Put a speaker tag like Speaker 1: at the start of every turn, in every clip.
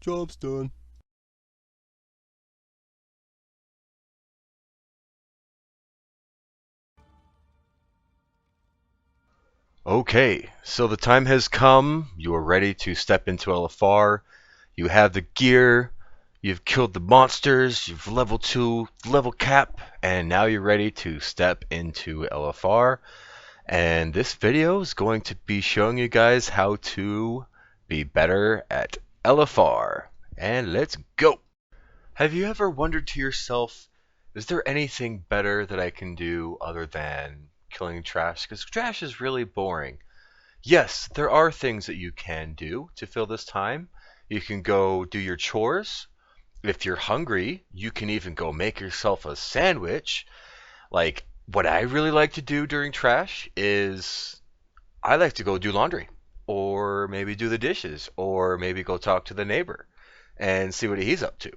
Speaker 1: Job's done.
Speaker 2: Okay, so the time has come. You are ready to step into LFR. You have the gear, you've killed the monsters, you've level 2, level cap, and now you're ready to step into LFR. And this video is going to be showing you guys how to be better at LFR. And let's go! Have you ever wondered to yourself, is there anything better that I can do other than killing trash? Because trash is really boring. Yes, there are things that you can do to fill this time. You can go do your chores. If you're hungry, you can even go make yourself a sandwich. Like, what I really like to do during trash is I like to go do laundry, or maybe do the dishes, or maybe go talk to the neighbor and see what he's up to.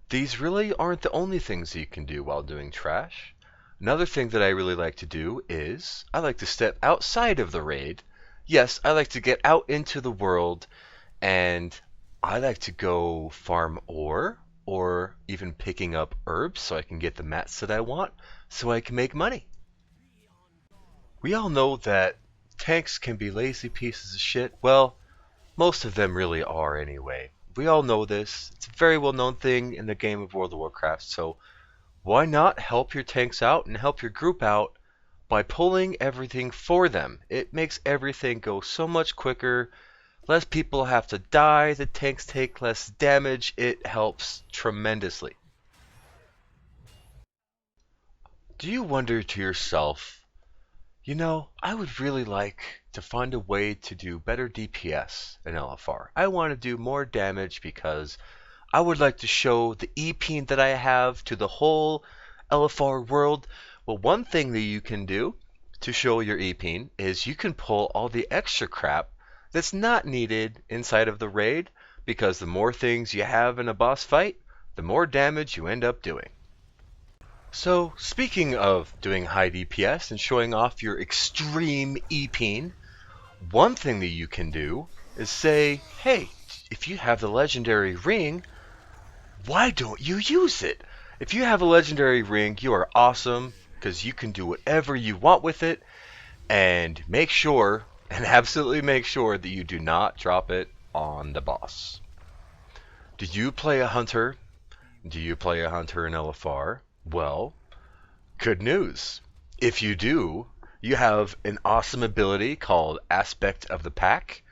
Speaker 2: These really aren't the only things that you can do while doing trash. Another thing that I really like to do is I like to step outside of the raid. Yes, I like to get out into the world, and I like to go farm ore or even picking up herbs so I can get the mats that I want so I can make money. We all know that tanks can be lazy pieces of shit. Well, most of them really are anyway. We all know this. It's a very well known thing in the game of World of Warcraft, so why not help your tanks out and help your group out by pulling everything for them? It makes everything go so much quicker. Less people have to die, the tanks take less damage, it helps tremendously. Do you wonder to yourself, I would really like to find a way to do better DPS in LFR. I want to do more damage because I would like to show the EP that I have to the whole LFR world. Well, one thing that you can do to show your EP is you can pull all the extra crap that's not needed inside of the raid, because the more things you have in a boss fight, the more damage you end up doing. So, speaking of doing high DPS and showing off your extreme EP, one thing that you can do is say, hey, if you have the legendary ring, why don't you use it? If you have a legendary ring, you are awesome because you can do whatever you want with it, and make sure, and absolutely make sure, that you do not drop it on the boss. Do you play a hunter? Do you play a hunter in LFR? Well, good news. If you do, you have an awesome ability called Aspect of the Pack,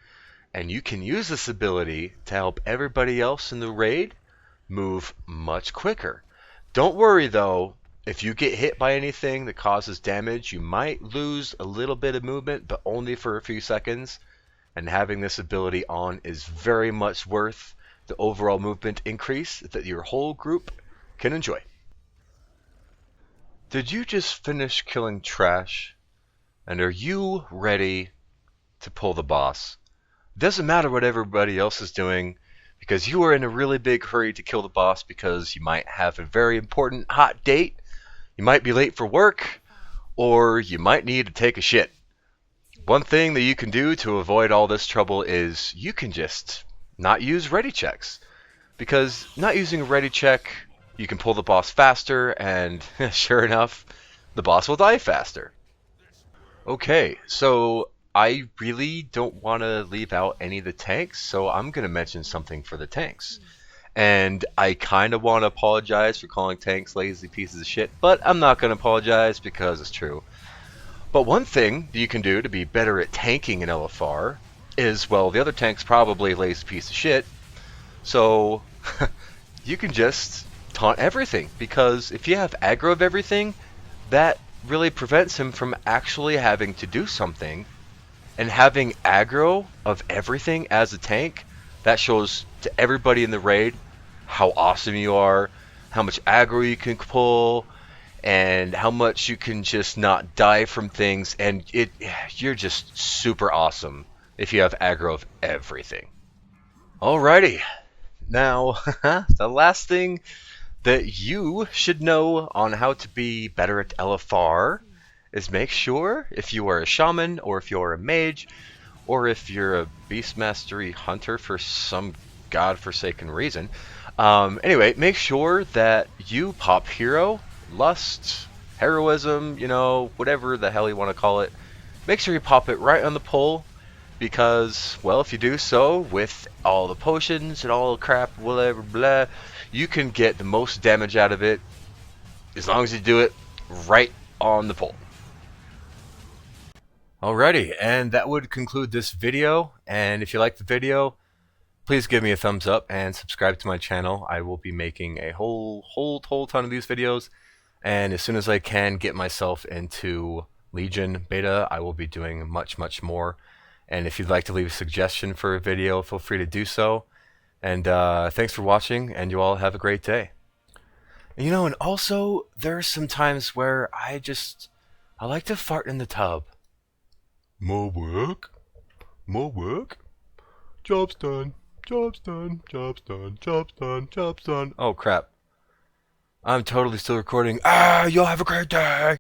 Speaker 2: and you can use this ability to help everybody else in the raid move much quicker. Don't worry though, if you get hit by anything that causes damage, you might lose a little bit of movement, but only for a few seconds. And having this ability on is very much worth the overall movement increase that your whole group can enjoy. Did you just finish killing trash? And are you ready to pull the boss? Doesn't matter what everybody else is doing, because you are in a really big hurry to kill the boss because you might have a very important hot date, you might be late for work, or you might need to take a shit. One thing that you can do to avoid all this trouble is you can just not use ready checks. Because not using a ready check, you can pull the boss faster, and sure enough, the boss will die faster. Okay, so I really don't want to leave out any of the tanks, so I'm going to mention something for the tanks. And I kind of want to apologize for calling tanks lazy pieces of shit, but I'm not going to apologize because it's true. But one thing that you can do to be better at tanking in LFR is, well, the other tank's probably a lazy piece of shit, so you can just taunt everything, because if you have aggro of everything, that really prevents him from actually having to do something. And having aggro of everything as a tank, that shows to everybody in the raid how awesome you are, how much aggro you can pull, and how much you can just not die from things, and you're just super awesome if you have aggro of everything. Alrighty, now the last thing that you should know on how to be better at LFR is make sure, if you are a shaman, or if you're a mage, or if you're a beast mastery hunter for some godforsaken reason. Anyway, make sure that you pop hero, lust, heroism, whatever the hell you want to call it. Make sure you pop it right on the pull because, well, if you do so with all the potions and all the crap, whatever, blah, you can get the most damage out of it as long as you do it right on the pull. Alrighty, and that would conclude this video. And if you liked the video, please give me a thumbs up and subscribe to my channel. I will be making a whole ton of these videos, and as soon as I can get myself into Legion beta, I will be doing much more. And if you'd like to leave a suggestion for a video, feel free to do so. And thanks for watching, and you all have a great day. And also, there are some times where I like to fart in the tub. More work? More work? Job's done. Job's done. Job's done. Job's done. Job's done. Oh, crap. I'm totally still recording. Y'all have a great day.